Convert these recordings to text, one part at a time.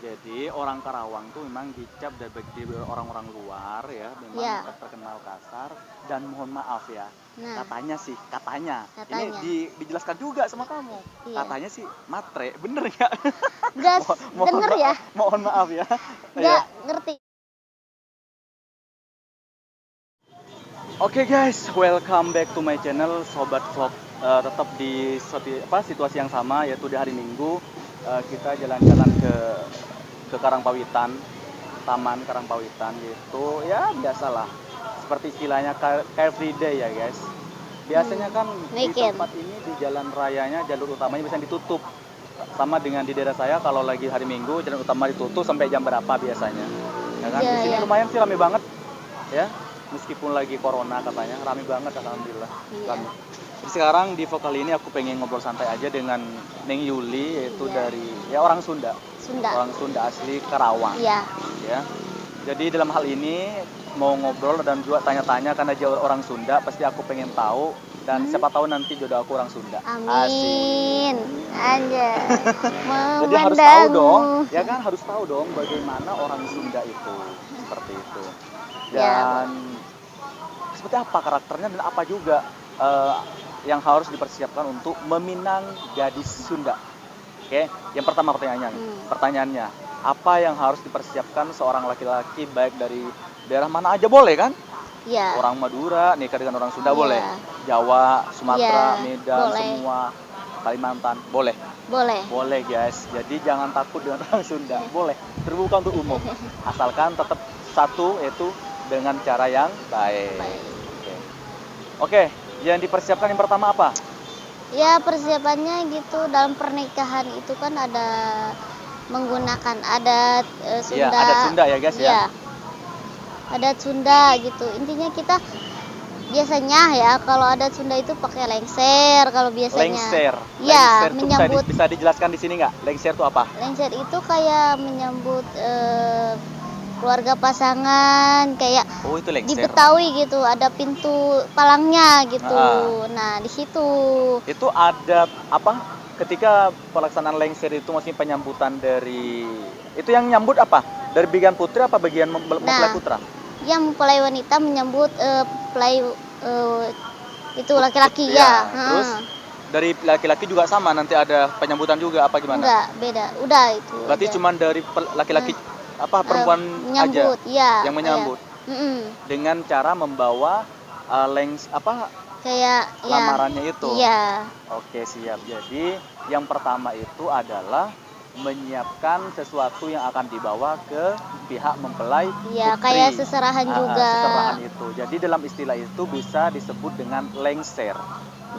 Jadi orang Karawang tuh memang dicap dari orang-orang luar ya, memang Ya. terkenal kasar dan mohon maaf ya. Nah, Katanya sih, katanya. Katanya. Ini dijelaskan juga sama kamu. Iya. Katanya sih matre, bener nggak? Gas, denger ya? Mohon maaf ya. Nggak ngerti. Oke guys, welcome back to my channel Sobat Vlog. Tetap di situasi yang sama, yaitu di hari Minggu. Kita jalan-jalan ke Karangpawitan, Taman Karangpawitan, yaitu ya biasalah seperti istilahnya Car Free Day ya guys. Biasanya kan di Weekend. tempat ini di jalan rayanya, jalur utamanya biasanya ditutup. Sama dengan di daerah saya, kalau lagi hari Minggu jalan utama ditutup sampai jam berapa biasanya. Ya kan? Iya, Di sini iya. lumayan sih rame banget ya. Meskipun lagi corona katanya, rame banget alhamdulillah. Iya. Rame. Jadi sekarang di vlog kali ini aku pengen ngobrol santai aja dengan Neng Yuli, yaitu Iya. dari ya orang Sunda. Sunda. Orang Sunda asli Karawang. Iya. Ya. Jadi dalam hal ini mau ngobrol dan juga tanya-tanya karena dia orang Sunda, pasti aku pengen tahu dan siapa tahu nanti jodoh aku orang Sunda. Asik. Amin. Aja. Jadi harus tahu dong, ya kan harus tahu dong bagaimana orang Sunda itu seperti itu. Ya. Dan seperti apa karakternya dan apa juga yang harus dipersiapkan untuk meminang gadis Sunda. Oke, yang pertama pertanyaannya, apa yang harus dipersiapkan seorang laki-laki baik dari daerah mana aja boleh kan? Iya. Orang Madura nikah dengan orang Sunda Iya. boleh, Jawa, Sumatera, Iya, Medan, boleh. semua Kalimantan boleh. Boleh. Boleh guys, jadi jangan takut dengan orang Sunda, boleh, terbuka untuk umum, asalkan tetap satu, yaitu dengan cara yang baik. Oke, yang dipersiapkan yang pertama apa? Ya, persiapannya gitu dalam pernikahan itu kan ada menggunakan adat Sunda. Iya, adat Sunda ya guys ya. Iya. Adat Sunda gitu. Intinya kita biasanya ya kalau adat Sunda itu pakai lengser kalau biasanya. Lengser. Iya, Lengser tuh menyambut. bisa dijelaskan di sini nggak? Lengser itu apa? Lengser itu kayak menyambut keluarga pasangan, kayak Oh, itu di lengser. Betawi gitu, ada pintu palangnya gitu. Nah, di situ. Itu adat apa? Ketika pelaksanaan lengser itu maksudnya penyambutan dari itu yang nyambut apa? Dari bagian putri apa bagian mempelai putra? Yang mempelai wanita menyambut pelai itu laki-laki ya. Terus dari laki-laki juga sama nanti ada penyambutan juga apa gimana? Enggak, beda. Udah itu. Berarti aja. cuma dari laki-laki apa perempuan menyambut, aja ya, yang menyambut. Dengan cara membawa kayak lamarannya itu. Iya. Oke, siap. Jadi yang pertama itu adalah menyiapkan sesuatu yang akan dibawa ke pihak mempelai Iya, putri. kayak seserahan juga. Seserahan itu. Jadi dalam istilah itu bisa disebut dengan lengser.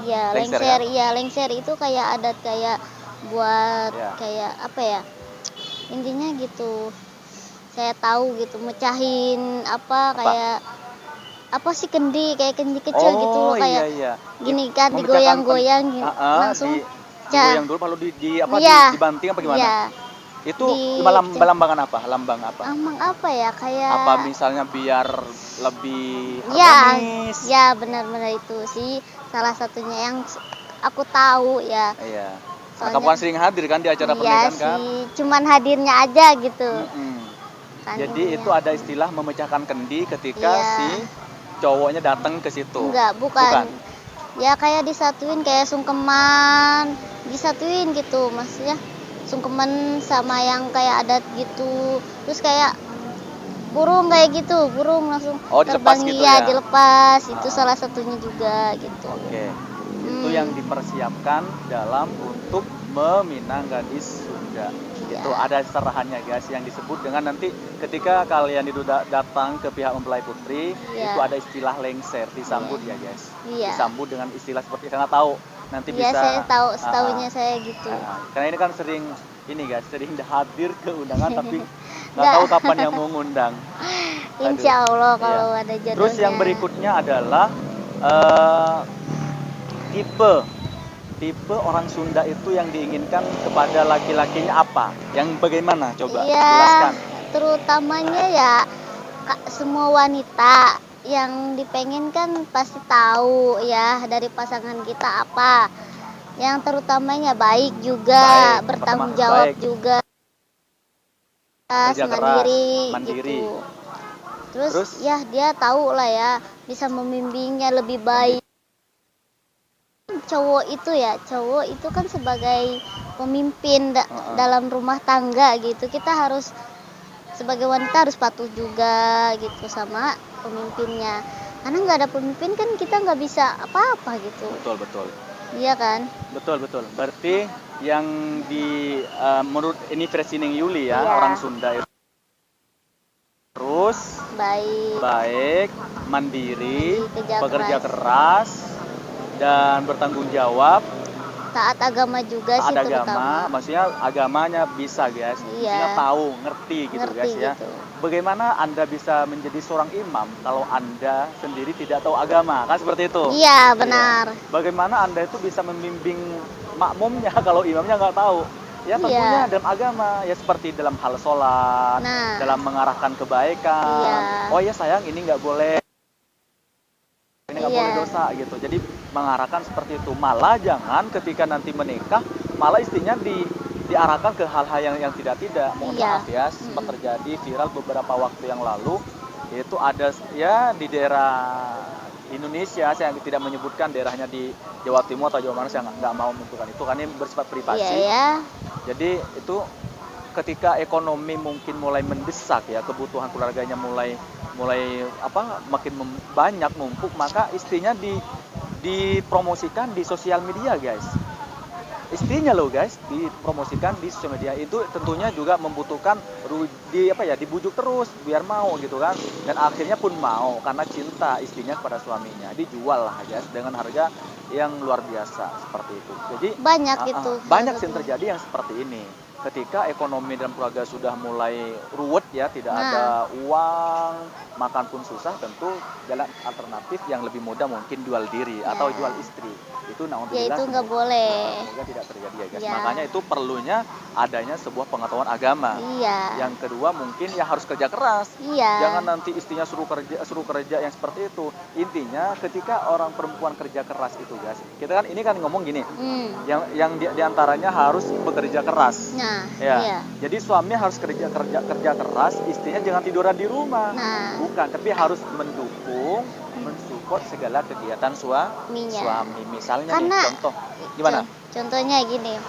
Iya, Lengser, lengser. Iya, lengser itu kayak adat kayak buat kayak apa ya? Intinya gitu. Saya tahu gitu, mecahin kayak apa sih kendi, kayak kendi kecil gitu loh, kayak gini kan digoyang-goyang langsung digoyang dulu, lalu dibanting apa gimana? Iya. Itu lambangan apa? Lambang apa? Lambang apa ya? Kayak apa misalnya biar lebih ya, harmonis? Ya, benar-benar itu sih salah satunya yang aku tahu ya. Iya. Kamu kan sering hadir kan di acara pernikahan kan? Iya sih, cuman hadirnya aja gitu. Jadi itu ada istilah memecahkan kendi ketika si cowoknya datang ke situ. Enggak, bukan. Ya kayak disatuin kayak sungkeman, disatuin gitu maksudnya. Sungkeman sama yang kayak adat gitu. Terus kayak burung kayak gitu, burung langsung terbang gitu ya. Dilepas, itu salah satunya juga gitu. Oke. Itu yang dipersiapkan dalam untuk meminang gadis Sunda. Itu ada serahannya guys yang disebut dengan nanti ketika kalian itu datang ke pihak mempelai putri itu ada istilah lengser disambut ya guys. Disambut dengan istilah seperti karena tahu nanti bisa. Saya tahu, setahunya saya gitu. Karena ini kan sering hadir ke undangan tapi nggak tahu kapan yang mau ngundang. Insya Allah kalau ada jodohnya. Terus yang berikutnya adalah tipe orang Sunda itu yang diinginkan kepada laki-lakinya apa? Yang bagaimana? Coba jelaskan. Terutamanya ya semua wanita yang dipengen kan pasti tahu ya dari pasangan kita apa. Yang terutamanya baik juga, bertanggung jawab juga. kerja keras, mandiri, mandiri. gitu. Terus ya dia tahu lah ya, bisa membimbingnya lebih baik. Cowok itu kan sebagai pemimpin dalam rumah tangga gitu. Kita harus sebagai wanita harus patuh juga gitu sama pemimpinnya. Karena nggak ada pemimpin kan kita nggak bisa apa-apa gitu. Betul. Iya kan? Betul. Berarti yang menurut ini versi Ning Yuli ya, Iya. orang Sunda itu terus baik, mandiri, bekerja keras dan bertanggung jawab, taat agama juga sih terutama. maksudnya agamanya bisa guys, maksudnya tahu, ngerti gitu guys ya. Gitu. Bagaimana Anda bisa menjadi seorang imam kalau Anda sendiri tidak tahu agama, kan seperti itu? Iya, benar. Ya. Bagaimana Anda itu bisa membimbing makmumnya kalau imamnya nggak tahu? Ya tentunya dalam agama, ya seperti dalam hal sholat, dalam mengarahkan kebaikan. Oh ya sayang, ini nggak boleh. Ini nggak boleh dosa gitu. Jadi mengarahkan seperti itu. Malah jangan ketika nanti menikah, malah istrinya diarahkan ke hal-hal yang tidak. Mohon maaf ya, sempat terjadi viral beberapa waktu yang lalu. Itu ada ya di daerah Indonesia, saya tidak menyebutkan daerahnya di Jawa Timur atau Jawa mana, saya nggak mau menentukan itu karena ini bersifat privasi. Jadi itu ketika ekonomi mungkin mulai mendesak ya, kebutuhan keluarganya mulai makin banyak numpuk, maka istrinya dipromosikan di sosial media guys. Istrinya loh guys dipromosikan di sosial media. Itu tentunya juga membutuhkan dibujuk terus biar mau gitu kan, dan akhirnya pun mau karena cinta istrinya kepada suaminya, dijual lah guys dengan harga yang luar biasa seperti itu. Jadi banyak yang terjadi yang seperti ini. Ketika ekonomi dalam keluarga sudah mulai ruwet ya, tidak ada uang, makan pun susah, tentu jalan alternatif yang lebih mudah mungkin jual diri atau jual istri. Itu itu nggak boleh. Semoga tidak terjadi ya guys. Makanya itu perlunya adanya sebuah pengetahuan agama. Yang kedua mungkin ya harus kerja keras. Jangan nanti istrinya suruh kerja yang seperti itu. Intinya ketika orang perempuan kerja keras itu guys, kita kan ini kan ngomong gini, yang diantaranya harus bekerja keras. Jadi suami harus kerja keras, istrinya jangan tiduran di rumah. Bukan, tapi harus mendukung, mensupport segala kegiatan suami. Misalnya nih, contoh gimana? Contohnya gini,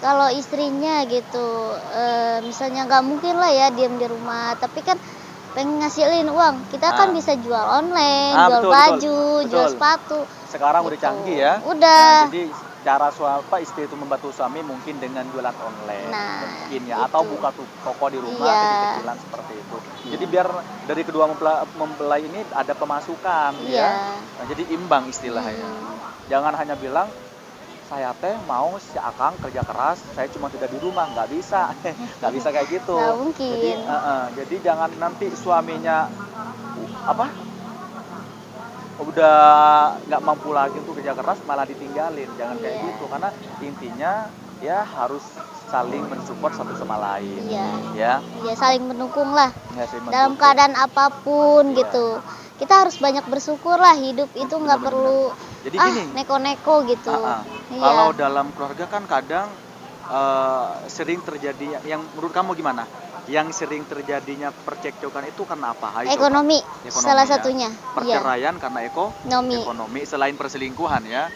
kalau istrinya gitu, misalnya nggak mungkin lah ya diam di rumah, tapi kan pengen ngasilin uang, kita kan bisa jual online, jual baju, jual sepatu. Sekarang udah canggih ya. Jadi cara istri itu membantu suami mungkin dengan jualan online mungkin ya, atau buka toko di rumah kecil-kecilan seperti itu. Jadi biar dari kedua mempelai ini ada pemasukan ya. Jadi imbang istilahnya. Jangan hanya bilang saya mau si Akang kerja keras, saya cuma tidak di rumah, nggak bisa. Nggak bisa kayak gitu. Nggak mungkin. Jadi jangan nanti suaminya udah nggak mampu lagi untuk kerja keras malah ditinggalin. Jangan kayak gitu, karena intinya ya harus saling mensupport satu sama lain. Ya saling mendukung lah dalam keadaan apapun gitu. Kita harus banyak bersyukur lah, hidup itu nggak perlu jadi gini, neko-neko gitu. Kalau dalam keluarga kan kadang sering terjadi, yang menurut kamu gimana? Yang sering terjadinya percekcokan itu karena apa? Ekonomi salah satunya. Perceraian karena ekonomi selain perselingkuhan ya.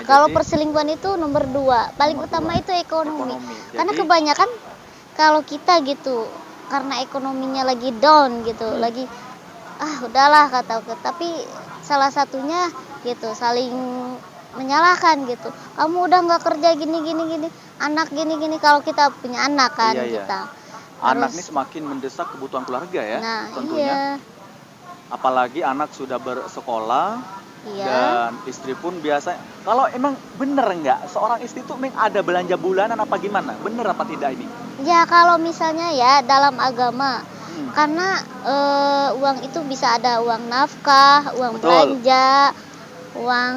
Kalau perselingkuhan itu nomor 2. Paling utama itu ekonomi. Karena kebanyakan kalau kita gitu, karena ekonominya lagi down gitu, lagi udahlah tapi salah satunya gitu saling menyalahkan gitu. Kamu udah nggak kerja gini, anak gini. Kalau kita punya anak kan kita. Anak ini semakin mendesak kebutuhan keluarga ya, tentunya. Apalagi anak sudah bersekolah dan istri pun biasa. Kalau emang bener nggak seorang istri itu ada belanja bulanan apa gimana? Bener apa tidak ini? Ya kalau misalnya ya dalam agama, karena uang itu bisa ada uang nafkah, uang belanja, uang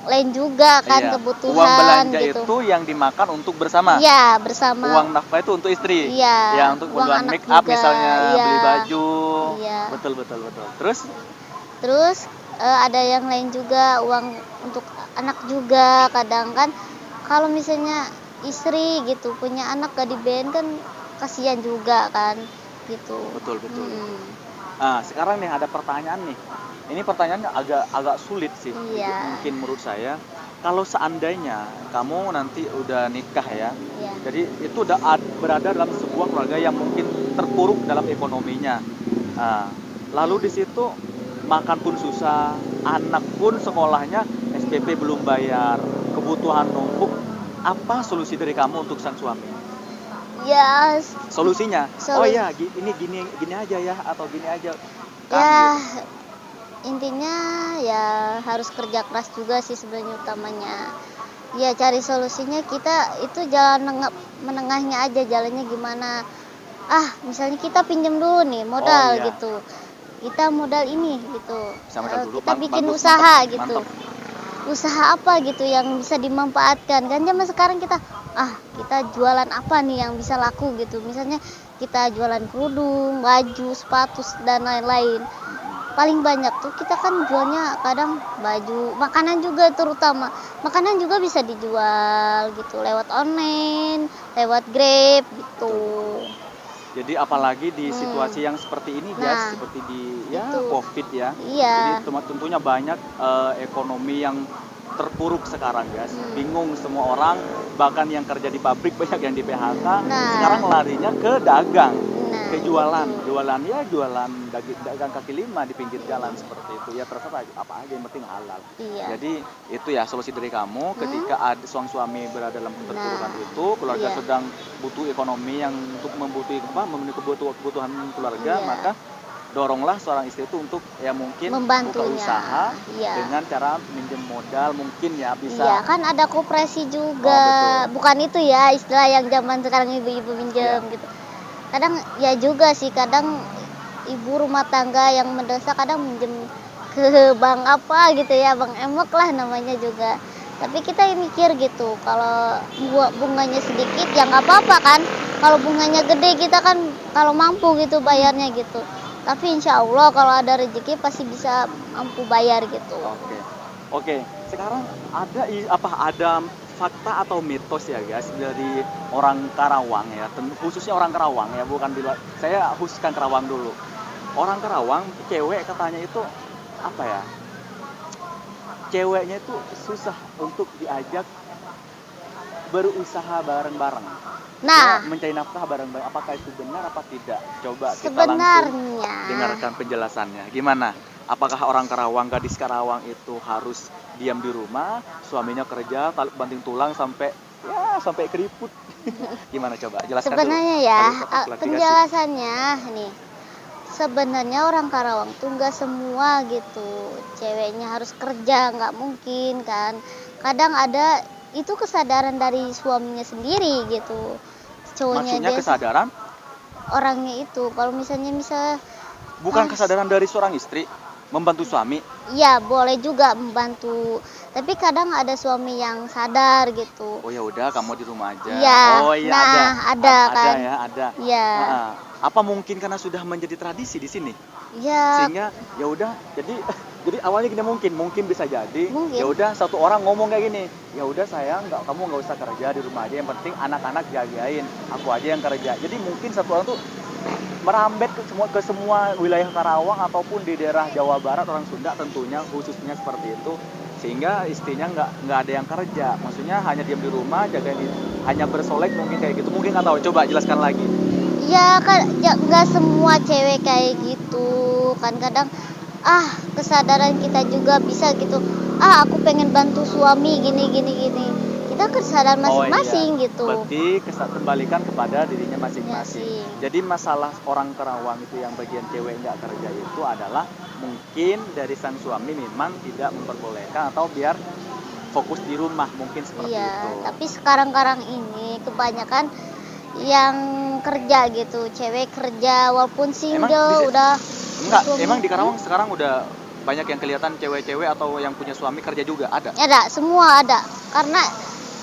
lain juga kan, kebutuhan. Uang belanja gitu. Itu yang dimakan untuk bersama. Bersama. Uang nafkah itu untuk istri. Untuk kebutuhan make up juga, misalnya beli baju. Betul. Terus ada yang lain juga, uang untuk anak juga kadang kan. Kalau misalnya istri gitu punya anak gak dibayar kan kasihan juga kan gitu. Betul. Nah, sekarang nih ada pertanyaan nih. Ini pertanyaannya agak sulit sih. Iya. Mungkin menurut saya. Kalau seandainya kamu nanti udah nikah ya, Iya. jadi itu udah berada dalam sebuah keluarga yang mungkin terpuruk dalam ekonominya. Nah, lalu di situ makan pun susah, anak pun sekolahnya SPP belum bayar, kebutuhan numpuk. Apa solusi dari kamu untuk sang suami? Ya, Solusinya? Oh solusi. ya, ini gini aja ya, atau gini aja. Kan, Ya, gitu. intinya ya harus kerja keras juga sih sebenarnya utamanya. Ya cari solusinya, kita itu jalan menengahnya aja, jalannya gimana. Misalnya kita pinjam dulu nih modal iya. gitu. Kita modal ini gitu. Bisa modal dulu. Kita bikin Bagus, usaha mantap, gitu. mantap. Usaha apa gitu yang bisa dimanfaatkan. Kan zaman sekarang kita jualan apa nih yang bisa laku gitu. Misalnya kita jualan kerudung, baju, sepatu dan lain-lain. Paling banyak tuh kita kan jualnya kadang baju, makanan juga, terutama makanan juga bisa dijual gitu lewat online, lewat Grab gitu. Jadi apalagi di situasi yang seperti ini guys, seperti di Covid ya. Iya. Jadi tentunya banyak ekonomi yang terpuruk sekarang guys. Bingung semua orang, bahkan yang kerja di pabrik banyak yang di PHK. Sekarang larinya ke dagang. Ke jualan dagang kaki lima di pinggir jalan seperti itu. Ya terserah apa aja, yang penting halal. Iya. Jadi itu ya solusi dari kamu ketika ada suami berada dalam keterpurukan itu, keluarga sedang butuh ekonomi yang untuk memenuhi kebutuhan keluarga, maka doronglah seorang istri itu untuk ya mungkin buka usaha dengan cara minjem modal, mungkin ya bisa. Iya, kan ada koperasi juga. Bukan itu ya istilah yang zaman sekarang ibu-ibu minjem gitu. Kadang ya juga sih, kadang ibu rumah tangga yang mendesak kadang minjem ke bank apa gitu ya, bank emok lah namanya juga. Tapi kita mikir gitu, kalau bunganya sedikit ya nggak apa-apa kan. Kalau bunganya gede kita kan kalau mampu gitu bayarnya gitu. Tapi insya Allah kalau ada rezeki pasti bisa mampu bayar gitu. Oke. Sekarang ada fakta atau mitos ya guys dari orang Karawang ya, khususnya orang Karawang ya, bukan di luar. Saya khususkan Karawang dulu. Orang Karawang cewek katanya itu apa ya? Ceweknya itu susah untuk diajak berusaha bareng-bareng. Nah, mencari nafkah bareng-bareng. Apakah itu benar apa tidak? Coba kita sebenarnya langsung dengarkan penjelasannya. Gimana? Apakah orang Karawang, gadis Karawang itu harus diam di rumah, suaminya kerja, tarik banting tulang sampai keriput? Gimana coba? Jelaskan sebenarnya dulu. Ya, penjelasannya nih. Sebenarnya orang Karawang tuh nggak semua gitu, ceweknya harus kerja, nggak mungkin kan. Kadang ada itu kesadaran dari suaminya sendiri gitu. Maksudnya kesadaran? Orangnya itu, kalau misalnya bukan kesadaran dari seorang istri membantu suami? Iya, boleh juga membantu. Tapi kadang ada suami yang sadar gitu. Oh ya udah, kamu di rumah aja. Iya. Oh iya, ada kan. Ada. Iya. Apa mungkin karena sudah menjadi tradisi di sini? Iya. Sehingga ya udah, jadi awalnya gini, mungkin bisa jadi. Ya udah, satu orang ngomong kayak gini, ya udah sayang, kamu nggak usah kerja di rumah aja, yang penting anak-anak jagain, aku aja yang kerja. Jadi mungkin satu orang tuh merambet ke semua wilayah Karawang ataupun di daerah Jawa Barat, orang Sunda tentunya khususnya seperti itu, sehingga istrinya nggak ada yang kerja, maksudnya hanya diam di rumah, hanya bersolek, mungkin kayak gitu. Mungkin nggak tahu, coba jelaskan lagi. Ya kan, nggak semua cewek kayak gitu kan. Kadang kesadaran kita juga bisa gitu, aku pengen bantu suami gini. Kita kesadaran masing-masing gitu. Berarti kembalikan kepada dirinya masing-masing. Jadi masalah orang Karawang itu yang bagian cewek nggak kerja itu adalah mungkin dari sang suami memang tidak memperbolehkan, atau biar fokus di rumah, mungkin seperti itu. Iya, tapi sekarang ini kebanyakan yang kerja gitu, cewek kerja walaupun single Emang di Karawang sekarang udah banyak yang kelihatan cewek-cewek atau yang punya suami kerja juga ada? Ada, semua ada. Karena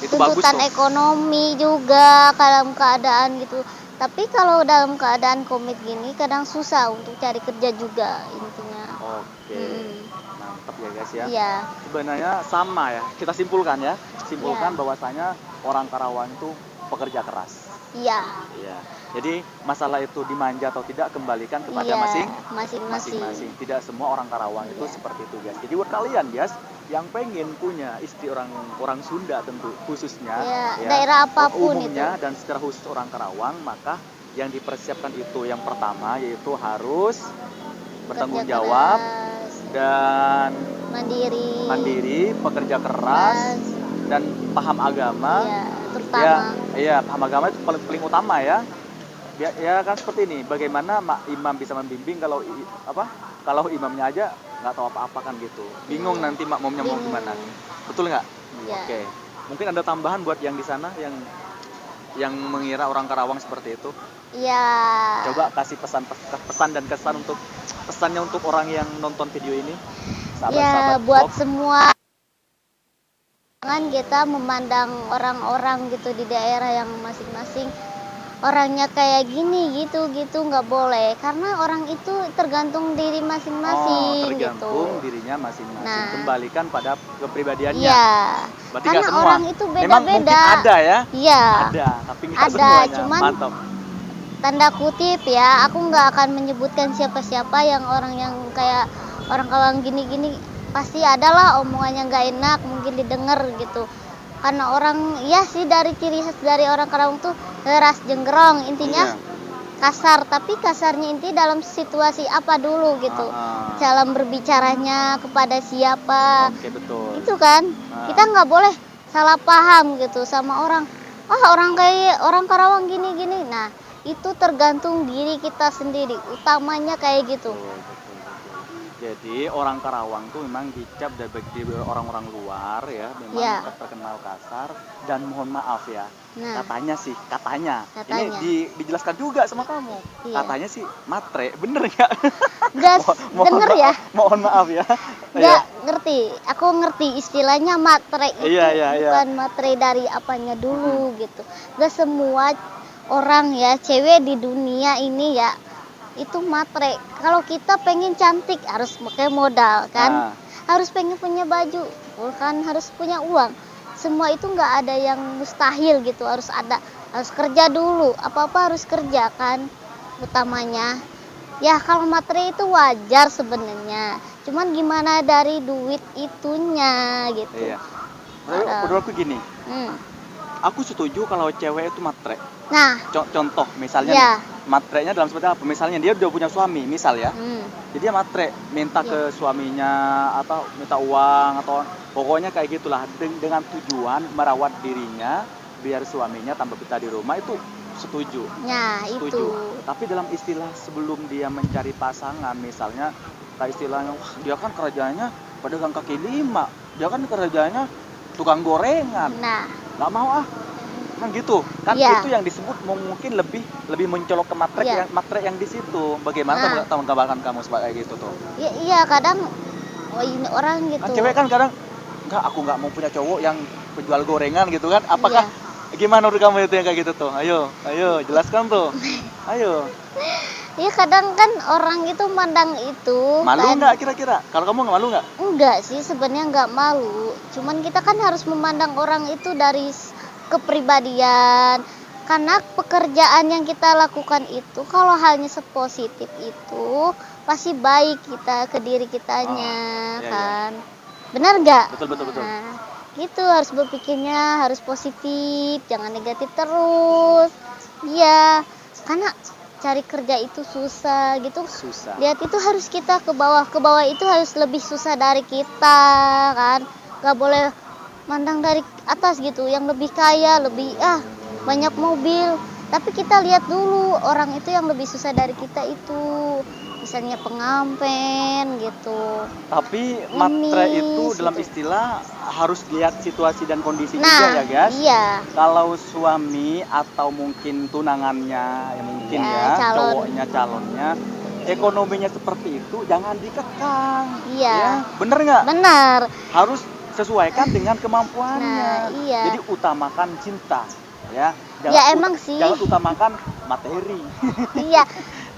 itu tuntutan ekonomi juga dalam keadaan gitu. Tapi kalau dalam keadaan komit gini kadang susah untuk cari kerja juga intinya. Oke. Mantap ya guys ya. Iya. Sebenarnya sama ya. Kita simpulkan bahwasanya orang Karawang itu pekerja keras. Iya. Iya. Jadi masalah itu dimanja atau tidak kembalikan kepada Iya, masing-masing. masing-masing. Tidak semua orang Karawang itu Iya. seperti itu, guys. Jadi buat kalian, guys, yang pengen punya istri orang Sunda tentu khususnya, Iya, ya, daerah apapun umumnya itu. dan secara khusus orang Karawang, maka yang dipersiapkan itu yang pertama yaitu harus bertanggung Kerja jawab keras, dan mandiri, pekerja keras dan paham agama. Iya, Ya, terutama. iya, paham agama itu paling utama ya. Ya kan seperti ini, bagaimana imam bisa membimbing kalau kalau imamnya aja nggak tahu apa-apa kan gitu. Bingung nanti makmumnya mau Bingung. gimana. Betul nggak? Iya. Oke. Mungkin ada tambahan buat yang di sana yang mengira orang Karawang seperti itu. Iya. Coba kasih pesan dan kesan pesannya untuk orang yang nonton video ini. Ya, Sahabat-sahabat buat vlog. semua, jangan kita memandang orang-orang gitu di daerah yang masing-masing orangnya kayak gini gitu nggak boleh, karena orang itu tergantung diri masing-masing Tergantung gitu. dirinya masing-masing. Nah. Kembalikan pada kepribadiannya. Iya, Berarti karena nggak semua. orang itu Memang mungkin beda-beda. ada ya. Iya, Ada, tapi nggak ada, semuanya. cuman Mantap. tanda kutip ya, aku nggak akan menyebutkan siapa-siapa yang orang yang kayak orang Karawang gini-gini, pasti adalah omongannya nggak enak mungkin didengar gitu, karena orang ya sih dari ciri khas dari orang Karawang tuh keras jenggerong, intinya Iya. kasar, tapi kasarnya inti dalam situasi apa dulu gitu, dalam berbicaranya kepada siapa. Oke, betul. Itu kan kita nggak boleh salah paham gitu sama orang, orang kayak orang Karawang gini-gini. Nah, itu tergantung diri kita sendiri, utamanya kayak gitu. Betul. Jadi orang Karawang tuh memang dicap dari orang-orang luar ya, memang Ya. terkenal kasar dan mohon maaf ya. Nah, Katanya. Katanya. Ini dijelaskan juga sama kamu. Iya. Katanya sih matre, bener nggak? gas denger ya, Mohon maaf ya. nggak ngerti. Aku ngerti istilahnya matre itu Iya. bukan matre dari apanya dulu gitu. Gak semua orang ya, cewek di dunia ini ya itu matre. Kalau kita pengen cantik harus pakai modal kan, harus pengen punya baju kan, harus punya uang. Semua itu nggak ada yang mustahil gitu, harus kerja dulu, apa-apa harus kerja kan utamanya. Ya kalau materi itu wajar sebenarnya, cuman gimana dari duit itunya gitu. Iya. Menurut aku gini, Hmm. aku setuju kalau cewek itu matre. Nah, Contoh misalnya ya. nih, matrenya dalam seperti apa? Misalnya dia udah punya suami, misal ya. Jadi dia matre, minta ke suaminya atau minta uang atau pokoknya kayak gitulah dengan tujuan merawat dirinya biar suaminya tambah betah di rumah, itu setuju. Nah, Setuju. itu. Tapi dalam istilah sebelum dia mencari pasangan, misalnya kayak istilahnya, wah dia kan kerjanya pedagang kaki lima, dia kan kerjanya tukang gorengan, Nah, nggak mau kan gitu kan. Iya. Itu yang disebut mungkin lebih mencolok ke matre, Iya. matre yang di situ. Bagaimana tanggapan kamu sebagai gitu tuh? iya kadang ini orang gitu. Kan cewek kan kadang aku nggak mau punya cowok yang penjual gorengan gitu kan. Apakah gimana menurut kamu itu yang kayak gitu tuh? Ayo jelaskan tuh. Ayo. Iya kadang kan orang itu mandang itu Malu kan. nggak kira-kira? Kalau kamu nggak malu nggak? Enggak sih, sebenarnya nggak malu. Cuman kita kan harus memandang orang itu dari kepribadian. Karena pekerjaan yang kita lakukan itu kalau hanya sepositif itu pasti baik kita ke diri kitanya kan. Benar nggak? Betul. Nah, gitu harus berpikirnya harus positif, jangan negatif terus. Iya, karena cari kerja itu susah gitu. Susah. Lihat itu harus kita ke bawah itu harus lebih susah dari kita kan. Gak boleh mandang dari atas gitu, yang lebih kaya, lebih banyak mobil. Tapi kita lihat dulu orang itu yang lebih susah dari kita itu, misalnya pengamen gitu. Tapi matre itu dalam istilah harus lihat situasi dan kondisi juga ya guys. Iya. Kalau suami atau mungkin tunangannya mungkin cowoknya, calonnya ekonominya seperti itu, jangan dikekang. Iya. Ya, bener nggak? Benar. Harus sesuaikan dengan kemampuannya. Nah, iya. Jadi utamakan cinta, ya. Emang sih. Jangan utamakan materi. Iya.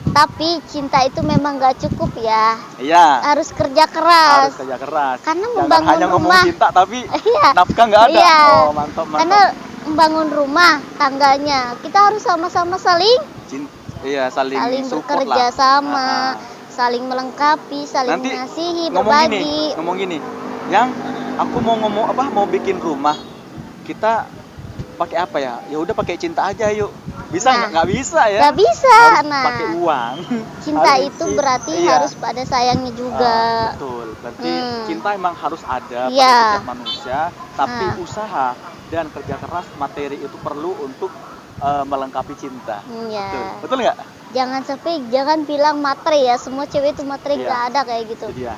Tapi cinta itu memang gak cukup ya. Iya. Harus kerja keras. Karena Karena jangan membangun hanya rumah. ngomong cinta tapi Iya. nafkah nggak ada. Iya. Oh, mantap. Karena membangun rumah tangganya, kita harus sama-sama saling saling support bekerja lah. sama, saling melengkapi, saling Nanti mengasihi, ngomong berbagi. gini, yang aku mau bikin rumah, kita pakai apa ya? Ya udah pakai cinta aja yuk. Bisa Nah, nggak bisa ya? Nggak bisa. Harus pakai uang. Cinta Harus itu berarti harus pada sayangnya juga. Betul. Berarti cinta emang harus ada pada Iya. setiap manusia, tapi usaha dan kerja keras materi itu perlu untuk melengkapi cinta. Iya. Betul nggak? Jangan bilang materi ya, semua cewek itu materi nggak ada kayak gitu. Jadi ya.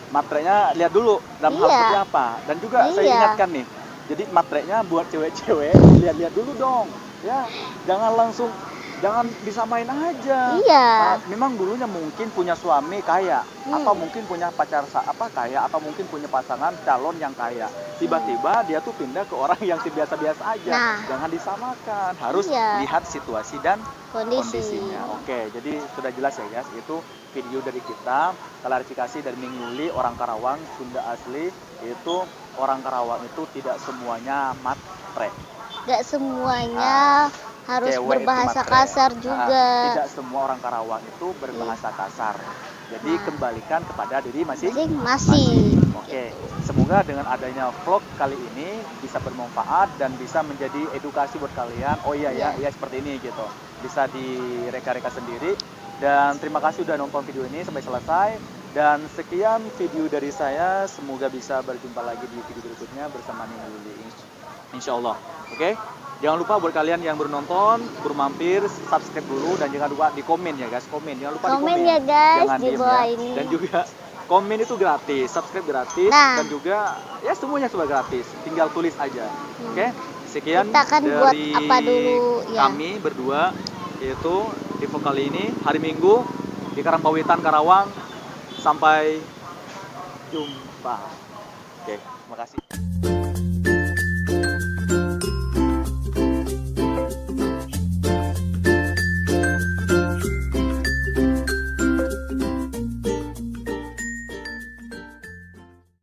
Materinya lihat dulu dalam hal seperti apa. Dan juga saya ingatkan nih, jadi materinya buat cewek-cewek lihat-lihat dulu dong. Ya, jangan disamain aja. Iya. Memang dulunya mungkin punya suami kaya, atau mungkin punya pacar kaya, atau mungkin punya pasangan calon yang kaya. Tiba-tiba dia tuh pindah ke orang yang biasa-biasa aja. Nah. Jangan disamakan, harus lihat situasi dan kondisinya. Oke, jadi sudah jelas ya guys, itu video dari kita, klarifikasi dari Ning Yuli, orang Karawang, Sunda asli. Itu orang Karawang itu tidak semuanya matre. Gak semuanya harus berbahasa kasar juga. Tidak semua orang Karawang itu berbahasa kasar. Jadi kembalikan kepada diri masing-masing. Oke, semoga dengan adanya vlog kali ini bisa bermanfaat dan bisa menjadi edukasi buat kalian. Oh iya ya seperti ini gitu. Bisa direka-reka sendiri. Dan terima kasih udah nonton video ini sampai selesai. Dan sekian video dari saya. Semoga bisa berjumpa lagi di video berikutnya bersama Ning Yuli. Insya Allah. Oke? Jangan lupa buat kalian yang baru nonton, baru mampir, subscribe dulu dan jangan lupa di komen ya guys, komen. Jangan lupa di komen ya guys, jangan di diem bawah ya. ini. Dan juga komen itu gratis, subscribe gratis dan juga ya semuanya semua gratis. Tinggal tulis aja. Oke? Sekian kita akan dari buat apa dulu ya. Kami berdua yaitu di vlog kali ini hari Minggu di Karangpawitan Karawang. Sampai jumpa. Oke, terima kasih.